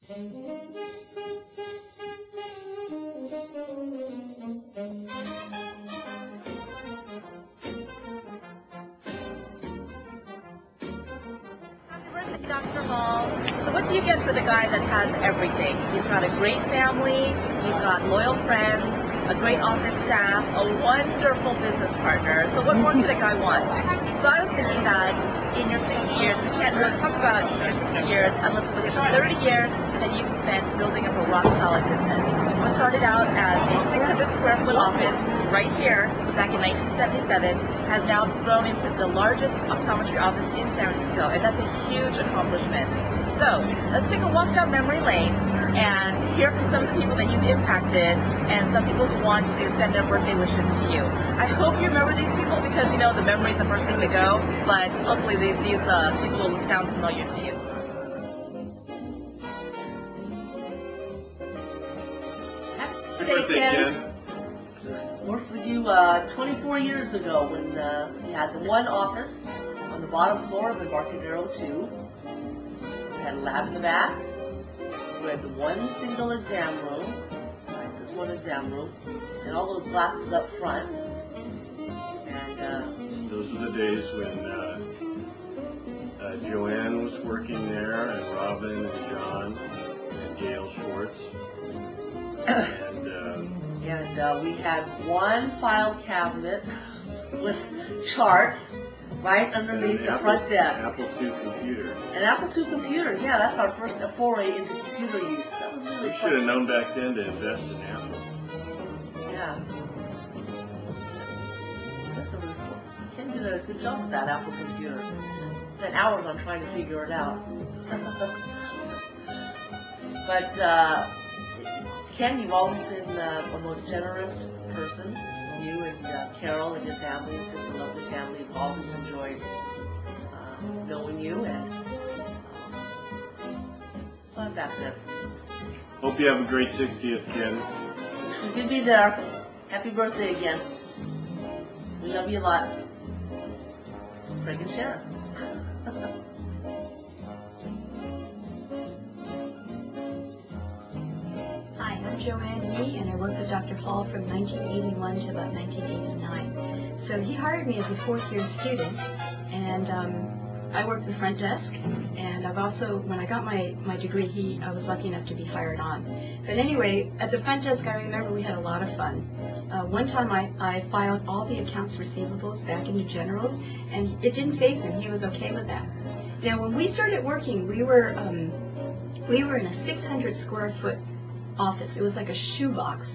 Dr. Hall. So what do you get for the guy that has everything? He's got a great family, he's got loyal friends, a great office staff, a wonderful business partner. So what more could a guy want? So I was thinking that in your 60 years, we can't really talk about your 60 years unless we look at the 30 years that you've spent building up a rock-solid business. What started out as a 600 square foot office right here back in 1977 has now grown into the largest optometry office in San Francisco, and that's a huge accomplishment. So let's take a walk down memory lane and hear from some of the people that you've impacted and some people who want to send their birthday wishes to you. I hope you remember these people because, you know, the memory is the first thing to go, but hopefully these people will sound familiar to you. Happy birthday, Ken. Worked with you 24 years ago when we had the one office on the bottom floor of Embarcadero 2. We had a lab in the back. We had the one single exam room, like this one exam room, and all those glasses up front. And those were the days when Joanne was working there, and Robin and John and Gail Schwartz. And we had one file cabinet with charts right underneath the front desk. Apple II computer. An Apple II computer, yeah, that's our first foray into computer use. That was really We fun. should have known back then to invest in Apple. Yeah. That's a really cool. Ken did a good job with that Apple computer. Spent hours on trying to figure it out. But Ken, you've always been a most generous person. You and Carol and your family, it's just a lovely family. We've always enjoyed knowing you, and fun back then. Hope you have a great 60th, Ken. You'll be there. Happy birthday again. We love you a lot. Craig and Sharon. Hi, I'm Joanne Yee, and I worked with Dr. Hall from 1981 to about 1989. So he hired me as a fourth-year student, and I worked the front desk, and I've also, when I got my degree, I was lucky enough to be hired on. But anyway, at the front desk, I remember we had a lot of fun. One time I filed all the accounts receivables back into generals, and it didn't faze him. He was okay with that. Now, when we started working, we were in a 600 square foot office. It was like a shoebox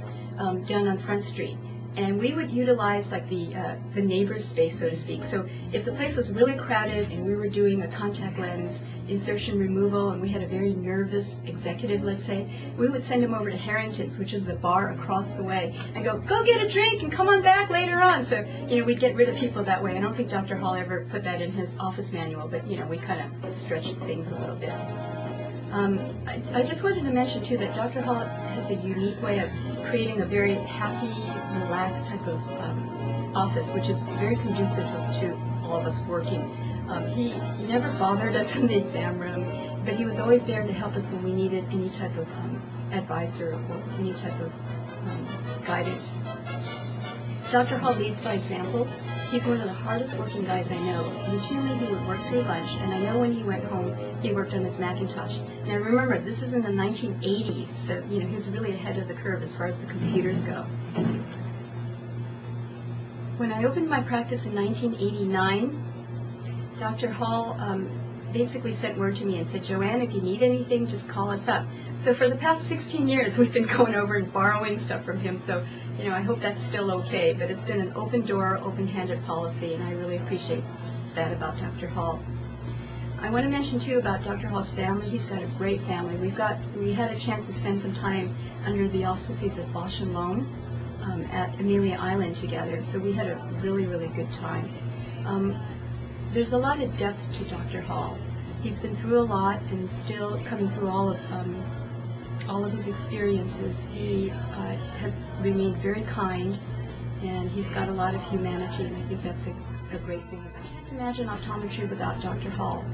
down on Front Street, and we would utilize like the neighbor's space, so to speak. So if the place was really crowded and we were doing a contact lens insertion removal and we had a very nervous executive, let's say, we would send him over to Harrington's, which is the bar across the way, and go get a drink and come on back later on. So, you know, we'd get rid of people that way. I don't think Dr. Hall ever put that in his office manual, but, you know, we kind of stretched things a little bit. I just wanted to mention, too, that Dr. Hall has a unique way of creating a very happy, relaxed type of office, which is very conducive to all of us working. He never bothered us in the exam room, but he was always there to help us when we needed any type of advisor or any type of guidance. Dr. Hall leads by example. He's one of the hardest working guys I know. Routinely he would work through lunch, and I know when he went home, he worked on his Macintosh. Now remember, this is in the 1980s, so you know he was really ahead of the curve as far as the computers go. When I opened my practice in 1989, Dr. Hall basically sent word to me and said, Joanne, if you need anything, just call us up. So for the past 16 years, we've been going over and borrowing stuff from him. So, you know, I hope that's still okay. But it's been an open door, open-handed policy, and I really appreciate that about Dr. Hall. I want to mention, too, about Dr. Hall's family. He's got a great family. We had a chance to spend some time under the auspices of Bausch & Lomb at Amelia Island together. So we had a really, really good time. There's a lot of depth to Dr. Hall. He's been through a lot and still coming through all of his experiences. He has remained very kind, and he's got a lot of humanity, and I think that's a great thing. I can't imagine optometry without Dr. Hall.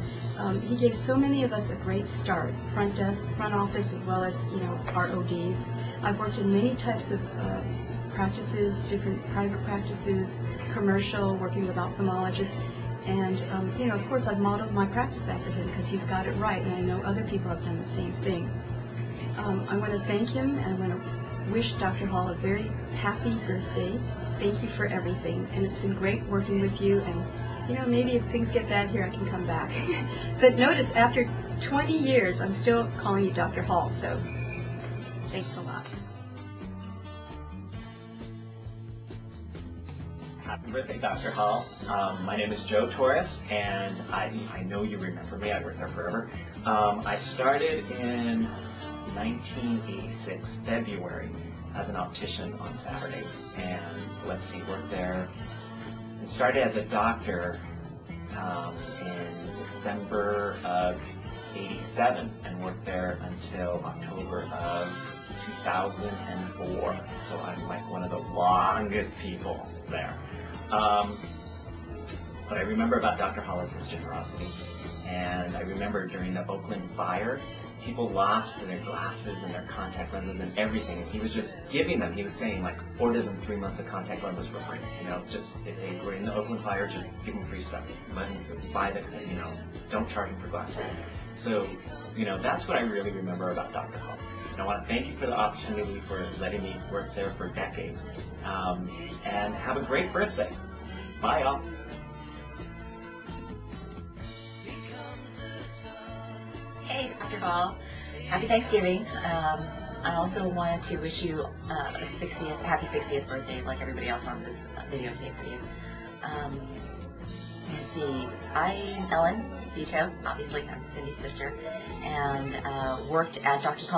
He gave so many of us a great start, front desk, front office, as well as, our ODs. I've worked in many types of practices, different private practices, commercial, working with ophthalmologists, and, of course, I've modeled my practice after him because he's got it right, and I know other people have done the same thing. I want to thank him, and I want to wish Dr. Hall a very happy birthday. Thank you for everything, and it's been great working with you, and maybe if things get bad here, I can come back. But notice, after 20 years, I'm still calling you Dr. Hall, so thanks a lot. Happy birthday, Dr. Hall. My name is Joe Torres, and I know you remember me. I worked there forever. I started in 1986, February, as an optician on Saturdays, and worked there. I started as a doctor in December of '87 and worked there until October of 2004. So I'm like one of the longest people there. What I remember about Dr. Hall is his generosity, and I remember during the Oakland fire, people lost their glasses and their contact lenses and everything, and he was just giving them. He was saying, order them 3 months of contact lenses for free. Just if they were in the Oakland fire, just give them free stuff. Let them buy them, don't charge them for glasses. So, that's what I really remember about Dr. Hall. And I want to thank you for the opportunity for letting me work there for decades. And have a great birthday. Bye, y'all. Hey, Dr. Hall. Happy Thanksgiving. I also wanted to wish you a happy 60th birthday, like everybody else on this videotape for you. Let's see. I'm Ellen Zito, obviously I'm Cindy's sister, and worked at Dr. Hall